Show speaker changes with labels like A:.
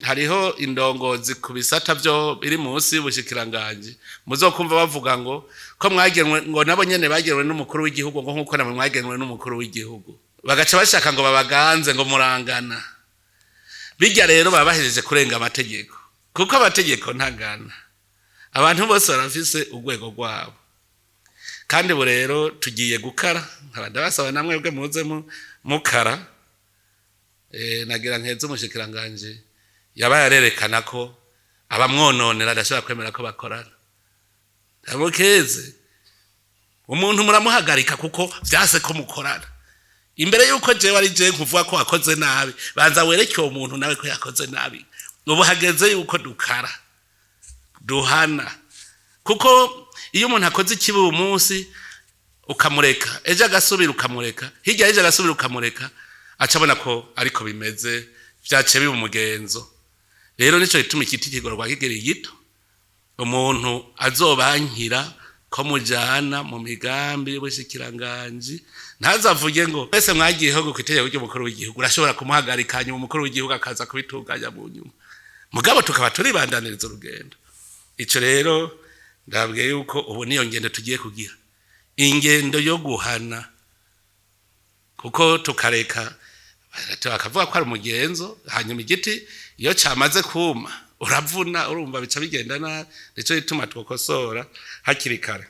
A: hariho indongozi ku bisata byo biri munsi y'ubushikiranganje muzokumva bavuga ngo ko mwagenwe ngo nabo nyene bagenwe n'umukuru w'igihugu ngo nkuko namwe mwagenwe n'umukuru w'igihugu bagaca bashaka ngo babaganze ngo murangana bijya rero babahejeje kurenga amategeko kuko amategeko ntagana abantu bose barafise urwego rwabo kandi bo rero tugiye gukara nkabanda basaba namwe bwe muze mukara nagira nkeze umushikiranganje yabaye arerekana ko abamwononera adashobora kwemera ko bakorana abokeze umuntu muramuhagarika kuko vyase ko mukorana imbere yuko jewe ari je kuvuga ko akoze nabi banza wereke uwo muntu nawe ko yakoze nabi ubu hageze yuko dukara duhana kuko iyo umuntu akoze ikibi uyu munsi ukamureka ejo agasubira ukamureka hirya ejo agasubira ukamureka acabona ko ariko bimeze vyace biba umugenzo rero nico gituma ikiti kigorwa kigeri gito umuntu azobankira ko mujana mu migambi y'ubushikiranganje ntazavuge ngo wese mwagiyeho gukwiteye ry'umukuru w'igihugu urashobora kumuhagarikanya umukuru w'igihugu akaza kubitunganya mu nyuma mugabo tukaba turi bandaniriza urugendo ico rero ndabwiye yuko ubu niyo ngendo tugiye kugira ingendo yo guhana kuko tukareka bakavuga ko ari umugenzo hanyuma igiti iyo cyamaze kuma uravuna urumva bica bigenda nabi nico gituma twokosora hakiri kare